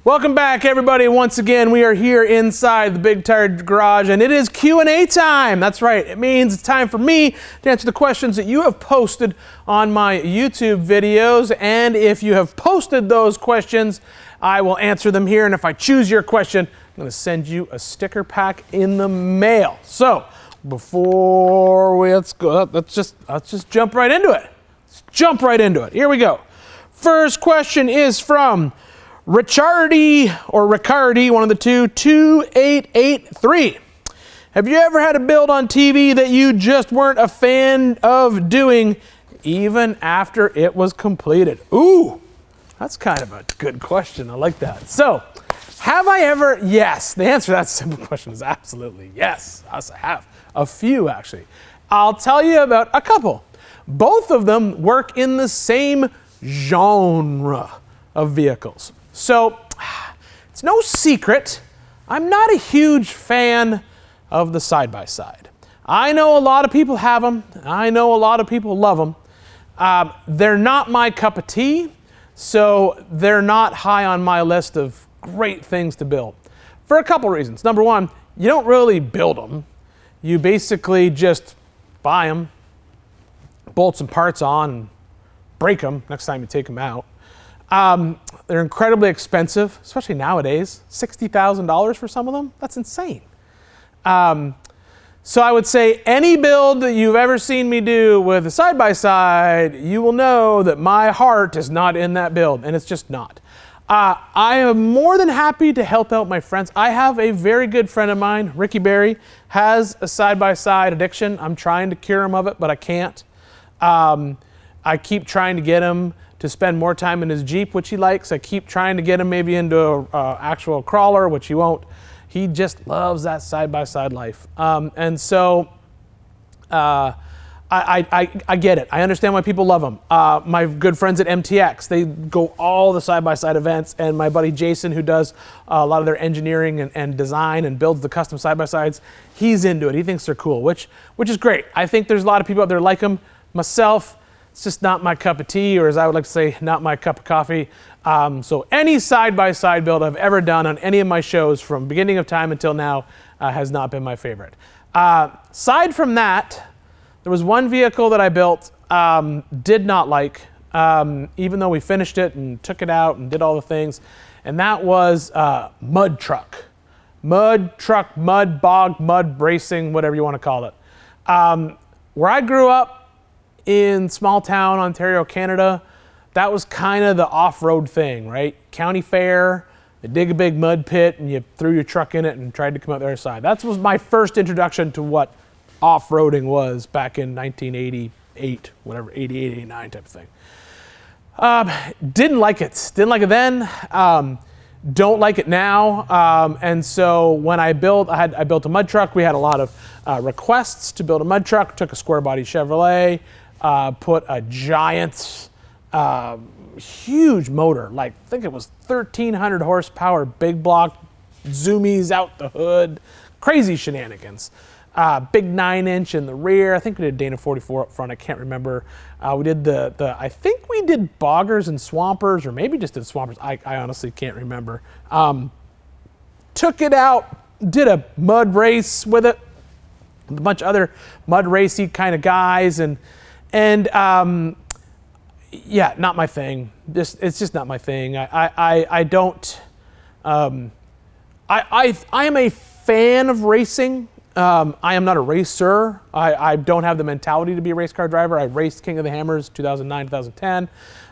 Welcome back, everybody. Once again, we are here inside the Big Tire Garage, and it is Q&A time. That's right. It means it's time for me to answer the questions that you have posted on my YouTube videos. And if you have posted those questions, I will answer them here. And if I choose your question, I'm going to send you a sticker pack in the mail. So before let's just jump right into it. Let's jump right into it. Here we go. First question is from Ricciardi, one of the two, 2883. Have you ever had a build on TV that you just weren't a fan of doing even after it was completed? Ooh, that's kind of a good question. I like that. So, have I ever? Yes. The answer to that simple question is absolutely yes. I have a few, actually. I'll tell you about a couple. Both of them work in the same genre of vehicles. So, it's no secret, I'm not a huge fan of the side-by-side. I know a lot of people have them. I know a lot of people love them. They're not my cup of tea, so they're not high on my list of great things to build. For a couple reasons. Number one, you don't really build them. You basically just buy them, bolt some parts on, and break them next time you take them out. They're incredibly expensive, especially nowadays. $60,000 for some of them? That's insane. So I would say any build that you've ever seen me do with a side-by-side, you will know that my heart is not in that build, and it's just not. I am more than happy to help out my friends. I have a very good friend of mine, Ricky Berry, has a side-by-side addiction. I'm trying to cure him of it, but I can't. I keep trying to get him to spend more time in his Jeep, which he likes. I keep trying to get him maybe into an actual crawler, which he won't. He just loves that side-by-side life. And so I get it. I understand why people love them. My good friends at MTX, they go all the side-by-side events, and my buddy Jason, who does a lot of their engineering and design and builds the custom side-by-sides, he's into it. He thinks they're cool, which is great. I think there's a lot of people out there like them. Myself, it's just not my cup of tea, or as I would like to say, not my cup of coffee. So any side-by-side build I've ever done on any of my shows from beginning of time until now has not been my favorite. Aside from that, there was one vehicle that I built, did not like, even though we finished it and took it out and did all the things, and that was mud truck. Mud truck, mud bog, mud racing, whatever you want to call it. Where I grew up, in small town Ontario, Canada, that was kind of the off-road thing, right? County fair, they dig a big mud pit and you threw your truck in it and tried to come out the other side. That was my first introduction to what off-roading was back in 1988, whatever, 88, 89 type of thing. Didn't like it. Didn't like it then. Don't like it now. And so when I built a mud truck, we had a lot of requests to build a mud truck. Took a square body Chevrolet, put a giant, huge motor, like I think it was 1,300 horsepower, big block, zoomies out the hood, crazy shenanigans. Big 9-inch in the rear. I think we did Dana 44 up front. I can't remember. We did I think we did boggers and swampers, or maybe just did swampers. I honestly can't remember. Took it out, did a mud race with it, a bunch of other mud racy kind of guys, and yeah, not my thing. It's just not my thing. I don't. I am a fan of racing. I am not a racer. I don't have the mentality to be a race car driver. I raced King of the Hammers 2009, 2010.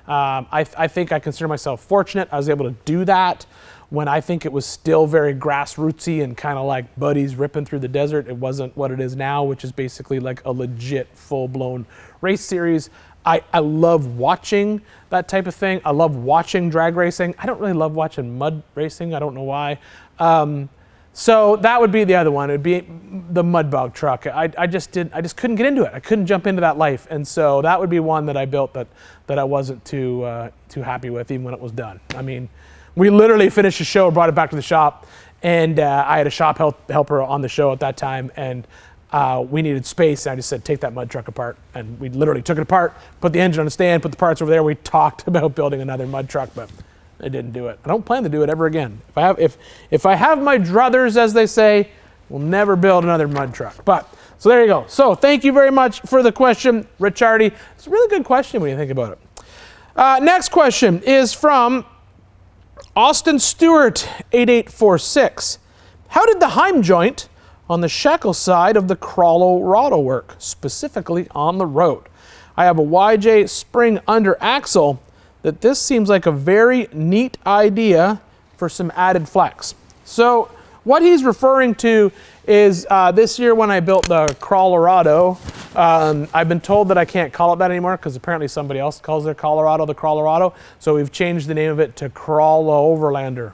I think I consider myself fortunate. I was able to do that when I think it was still very grassrootsy and kind of like buddies ripping through the desert. It wasn't what it is now, which is basically like a legit full-blown race series. I love watching that type of thing. I love watching drag racing. I don't really love watching mud racing. I don't know why. So that would be the other one. It would be the mud bog truck. I just couldn't get into it. I couldn't jump into that life. And so that would be one that I built that I wasn't too happy with, even when it was done. I mean, we literally finished the show, brought it back to the shop, and I had a shop helper on the show at that time, and we needed space. And I just said, take that mud truck apart. And we literally took it apart, put the engine on the stand, put the parts over there. We talked about building another mud truck, but I didn't do it. I don't plan to do it ever again. If I have my druthers, as they say, we'll never build another mud truck. But so there you go. So thank you very much for the question, Richardy. It's a really good question when you think about it. Next question is from Austin Stewart 8846. How did the Heim joint on the shackle side of the Colorado work, specifically on the road? I have a YJ spring under axle that this seems like a very neat idea for some added flex. So what he's referring to is this year when I built the Colorado, I've been told that I can't call it that anymore because apparently somebody else calls their Colorado the Colorado. So we've changed the name of it to Crawlo Overlander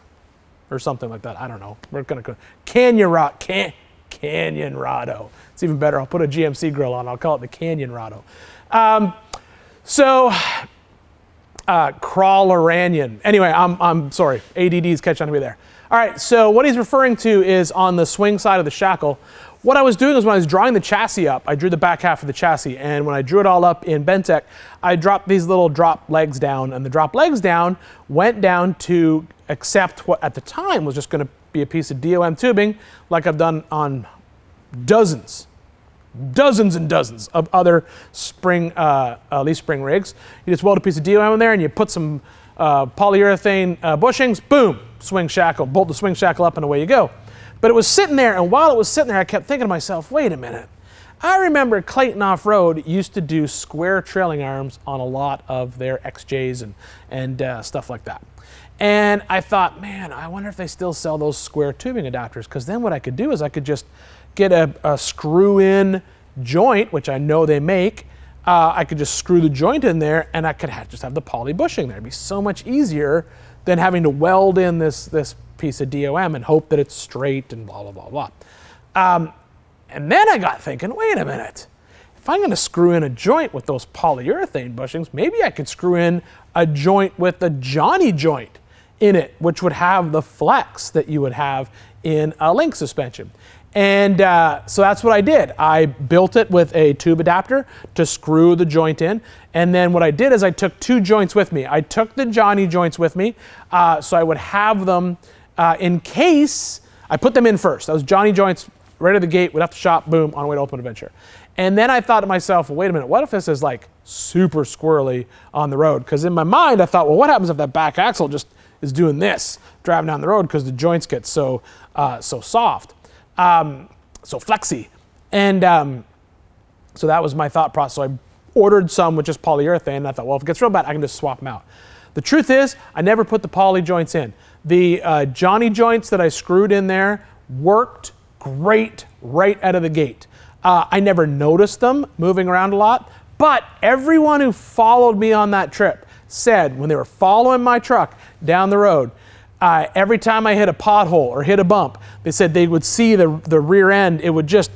or something like that. I don't know. We're going to Canyon Rado. It's even better. I'll put a GMC grill on. I'll call it the Canyon Rado. Crawleranian. Anyway, I'm sorry. ADD's catching on to me there. All right, so what he's referring to is on the swing side of the shackle. What I was doing is when I was drawing the chassis up, I drew the back half of the chassis, and when I drew it all up in Bentec, I dropped these little drop legs down, and the drop legs down went down to accept what at the time was just going to be a piece of DOM tubing, like I've done on dozens and dozens of other spring, leaf spring rigs. You just weld a piece of DOM in there, and you put some polyurethane bushings, boom, swing shackle, bolt the swing shackle up, and away you go. But it was sitting there, and while it was sitting there, I kept thinking to myself, wait a minute. I remember Clayton Off-Road used to do square trailing arms on a lot of their XJs and stuff like that. And I thought, man, I wonder if they still sell those square tubing adapters, because then what I could do is I could just get a screw-in joint, which I know they make. I could just screw the joint in there, and I could just have the poly bushing there. It'd be so much easier than having to weld in this piece of DOM and hope that it's straight and blah, blah, blah, blah. And then I got thinking, wait a minute. If I'm going to screw in a joint with those polyurethane bushings, maybe I could screw in a joint with a Johnny joint in it, which would have the flex that you would have in a link suspension. And so that's what I did. I built it with a tube adapter to screw the joint in. And then what I did is I took two joints with me. I took the Johnny joints with me, so I would have them in case I put them in first. Those Johnny joints right at the gate, went up the shop, boom, on the way to Open Adventure. And then I thought to myself, well, wait a minute, what if this is like super squirrely on the road? Because in my mind, I thought, well, what happens if that back axle just is doing this, driving down the road because the joints get so soft, so flexy. And so that was my thought process. So I ordered some with just polyurethane, and I thought, well, if it gets real bad, I can just swap them out. The truth is, I never put the poly joints in. The Johnny joints that I screwed in there worked great right out of the gate. I never noticed them moving around a lot, but everyone who followed me on that trip said when they were following my truck down the road, every time I hit a pothole or hit a bump, they said they would see the rear end. It would just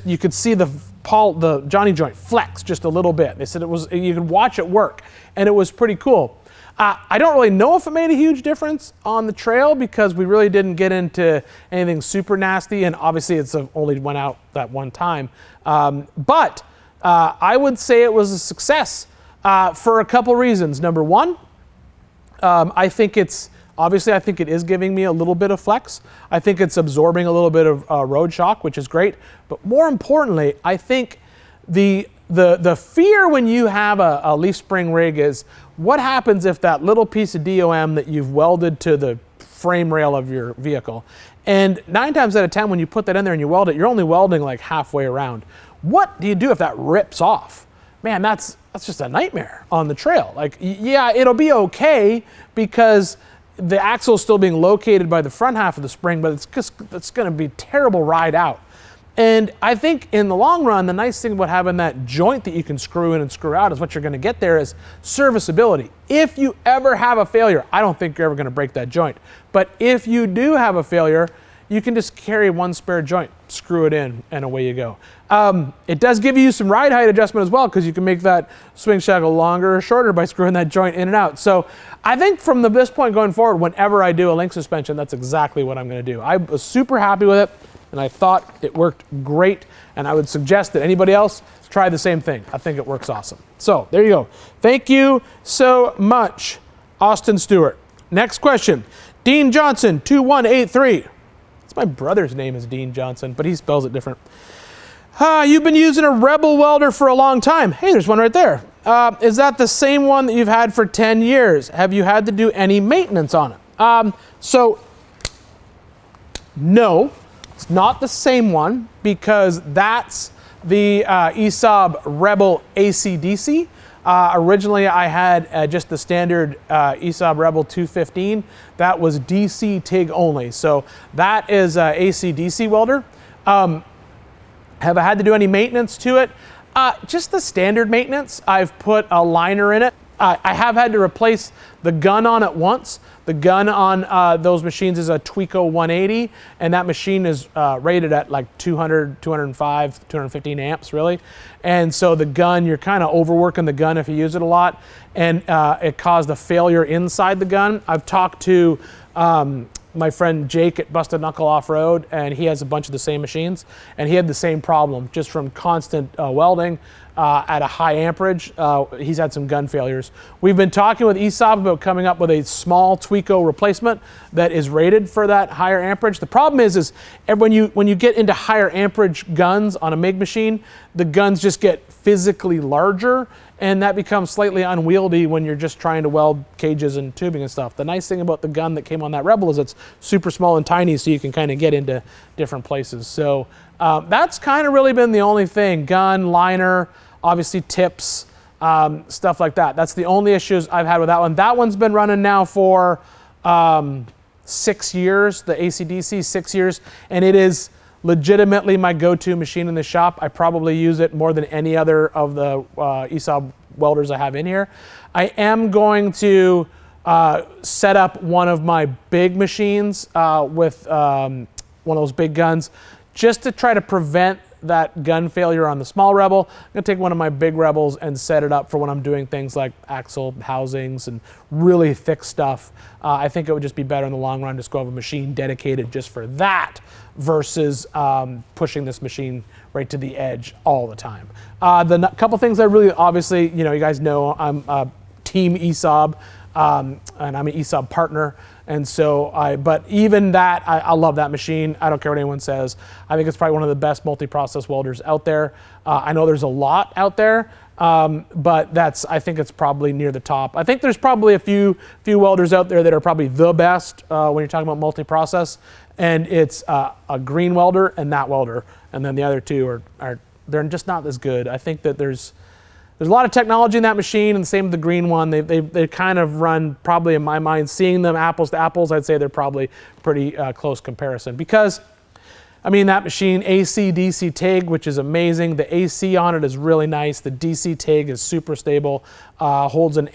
you could see the Johnny joint flex just a little bit. They said you could watch it work, and it was pretty cool. I don't really know if it made a huge difference on the trail because we really didn't get into anything super nasty, and obviously it's only went out that one time. But I would say it was a success for a couple reasons. Number one, I think it is giving me a little bit of flex. I think it's absorbing a little bit of road shock, which is great. But more importantly, I think the fear when you have a leaf spring rig is what happens if that little piece of DOM that you've welded to the frame rail of your vehicle, and 9 times out of 10 when you put that in there and you weld it, you're only welding like halfway around. What do you do if that rips off? Man, that's just a nightmare on the trail. Like, yeah, it'll be okay because the axle is still being located by the front half of the spring, but it's going to be a terrible ride out. And I think in the long run, the nice thing about having that joint that you can screw in and screw out is what you're going to get there is serviceability. If you ever have a failure, I don't think you're ever going to break that joint. But if you do have a failure, you can just carry one spare joint, screw it in, and away you go. It does give you some ride height adjustment as well because you can make that swing shackle longer or shorter by screwing that joint in and out. So I think from this point going forward, whenever I do a link suspension, that's exactly what I'm going to do. I was super happy with it, and I thought it worked great, and I would suggest that anybody else try the same thing. I think it works awesome. So there you go. Thank you so much, Austin Stewart. Next question. Dean Johnson, 2183. It's my brother's name is Dean Johnson, but he spells it different. You've been using a Rebel welder for a long time. Hey, there's one right there. Is that the same one that you've had for 10 years? Have you had to do any maintenance on it? So, no, it's not the same one because that's the ESAB Rebel AC/DC. Originally, I had just the standard ESAB Rebel 215. That was DC TIG only. So that is AC/DC welder. Have I had to do any maintenance to it? Just the standard maintenance. I've put a liner in it. I have had to replace the gun on it once. The gun on those machines is a Tweco 180, and that machine is rated at like 200, 205, 215 amps, really. And so the gun, you're kind of overworking the gun if you use it a lot, and it caused a failure inside the gun. I've talked to my friend Jake at Busted Knuckle Off-Road, and he has a bunch of the same machines, and he had the same problem just from constant welding at a high amperage. He's had some gun failures. We've been talking with ESAB about coming up with a small Tweco replacement that is rated for that higher amperage. The problem is when you get into higher amperage guns on a MIG machine, the guns just get physically larger, and that becomes slightly unwieldy when you're just trying to weld cages and tubing and stuff. The nice thing about the gun that came on that Rebel is it's super small and tiny, so you can kind of get into different places. So that's kind of really been the only thing. Gun, liner, obviously tips, stuff like that. That's the only issues I've had with that one. That one's been running now for 6 years, the AC/DC, 6 years, and it is legitimately my go-to machine in the shop. I probably use it more than any other of the ESAB welders I have in here. I am going to set up one of my big machines with one of those big guns just to try to prevent that gun failure on the small Rebel. I'm gonna take one of my big Rebels and set it up for when I'm doing things like axle housings and really thick stuff. I think it would just be better in the long run to just go have a machine dedicated just for that versus pushing this machine right to the edge all the time. The couple things I really, obviously, you know, you guys know I'm Team ESAB, and I'm an ESAB partner. And so but even that, I love that machine. I don't care what anyone says. I think it's probably one of the best multi-process welders out there. I know there's a lot out there, but I think it's probably near the top. I think there's probably a few welders out there that are probably the best when you're talking about multi-process, and it's a green welder and that welder. And then the other two they're just not as good. I think that there's a lot of technology in that machine, and the same with the green one. They kind of run, probably in my mind, seeing them apples to apples, I'd say they're probably pretty close comparison. Because, I mean, that machine, AC/DC TIG, which is amazing. The AC on it is really nice. The DC TIG is super stable. Holds an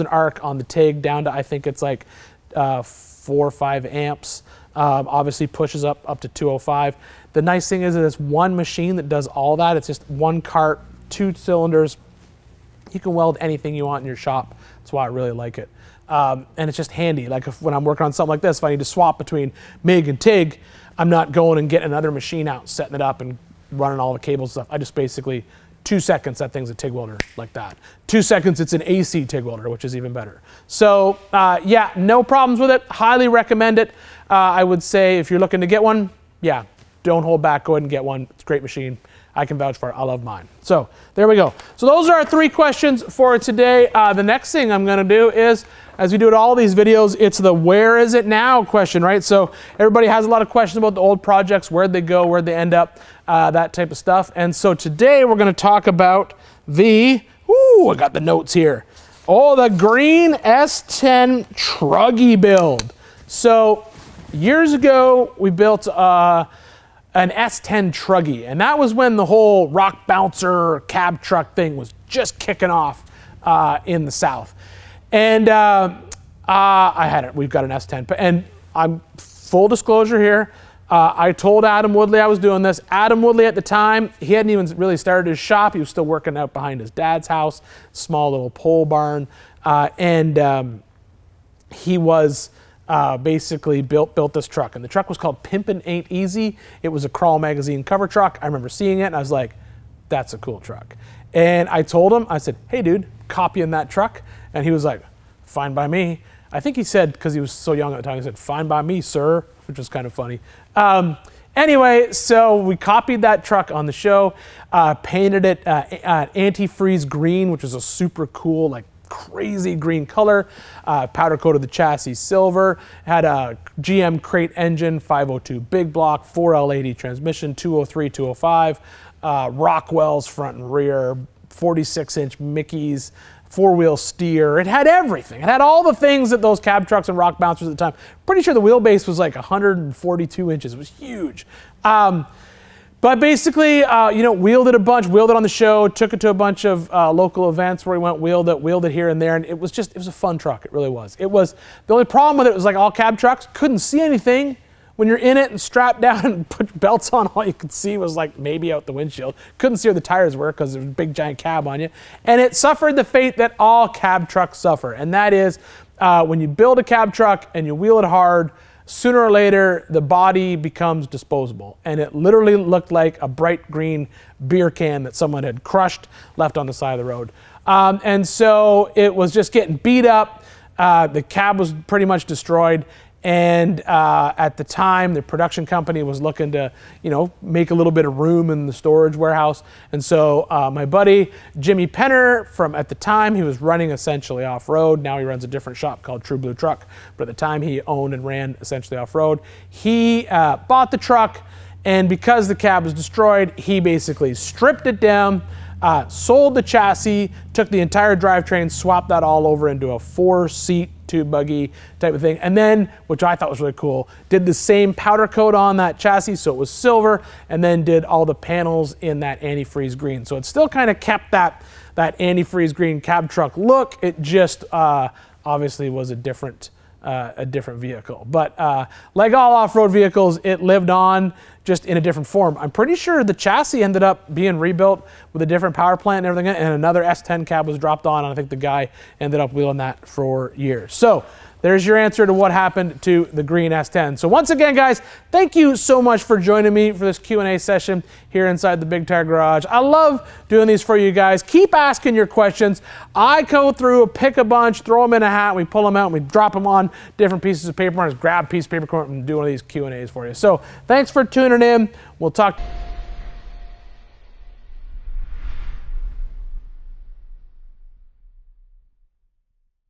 arc on the TIG down to, I think it's like 4 or 5 amps. Obviously pushes up to 205. The nice thing is that it's one machine that does all that. It's just one cart, 2 cylinders. You can weld anything you want in your shop. That's why I really like it. And it's just handy. Like when I'm working on something like this, if I need to swap between MIG and TIG, I'm not going and getting another machine out, setting it up and running all the cables and stuff. I just basically, 2 seconds, that thing's a TIG welder like that. 2 seconds, it's an AC TIG welder, which is even better. So yeah, no problems with it. Highly recommend it. I would say if you're looking to get one, yeah, don't hold back. Go ahead and get one. It's a great machine. I can vouch for it. I love mine. So there we go. So those are our 3 questions for today. The next thing I'm going to do is, as we do at all these videos, it's the where is it now question, right? So everybody has a lot of questions about the old projects, where'd they go, where'd they end up, that type of stuff. And so today we're going to talk about I got the notes here. Oh, the green S10 Truggy build. So years ago, we built an S10 Truggy, and that was when the whole rock bouncer cab truck thing was just kicking off in the South. And I had it. We've got an S10, and I'm full disclosure here. I told Adam Woodley I was doing this. Adam Woodley at the time, he hadn't even really started his shop. He was still working out behind his dad's house, small little pole barn, and he was basically built this truck, and the truck was called Pimpin' Ain't Easy. It was a Crawl magazine cover truck. I remember seeing it, and I was like, that's a cool truck. And I told him, I said, hey dude, copying that truck. And he was like, fine by me. I think he said, because he was so young at the time, he said, "Fine by me, sir," which was kind of funny. Anyway, so we copied that truck on the show, painted it antifreeze green, which was a super cool, like crazy green color, powder coated the chassis silver, had a GM crate engine, 502 big block, 4L80 transmission, 203, 205, Rockwell's front and rear, 46-inch Mickey's, four-wheel steer. It had everything. It had all the things that those cab trucks and rock bouncers at the time. Pretty sure the wheelbase was like 142 inches. It was huge. But basically, wheeled it a bunch, wheeled it on the show, took it to a bunch of local events where we went, wheeled it here and there, and it was a fun truck. It really was. It was, the only problem with it was like all cab trucks, couldn't see anything. When you're in it and strapped down and put belts on, all you could see was like maybe out the windshield. Couldn't see where the tires were because there was a big giant cab on you. And it suffered the fate that all cab trucks suffer. And that is when you build a cab truck and you wheel it hard, sooner or later the body becomes disposable. And it literally looked like a bright green beer can that someone had crushed, left on the side of the road. And so it was just getting beat up. The cab was pretty much destroyed. And at the time, the production company was looking to, make a little bit of room in the storage warehouse. And so my buddy, Jimmy Penner, at the time, he was running essentially off-road. Now he runs a different shop called True Blue Truck. But at the time, he owned and ran essentially off-road. He bought the truck, and because the cab was destroyed, he basically stripped it down, sold the chassis, took the entire drivetrain, swapped that all over into a 4-seat tube buggy type of thing, and then, which I thought was really cool, did the same powder coat on that chassis so it was silver, and then did all the panels in that antifreeze green. So it still kind of kept that antifreeze green cab truck look. It just obviously was a different vehicle. But like all off-road vehicles, it lived on just in a different form. I'm pretty sure the chassis ended up being rebuilt with a different power plant and everything, and another S10 cab was dropped on, and I think the guy ended up wheeling that for years. So there's your answer to what happened to the green S10. So once again, guys, thank you so much for joining me for this Q&A session here inside the Big Tire Garage. I love doing these for you guys. Keep asking your questions. I go through, pick a bunch, throw them in a hat, we pull them out, and we drop them on different pieces of paper, and just grab a piece of paper and do one of these Q&As for you. So thanks for tuning in. We'll talk.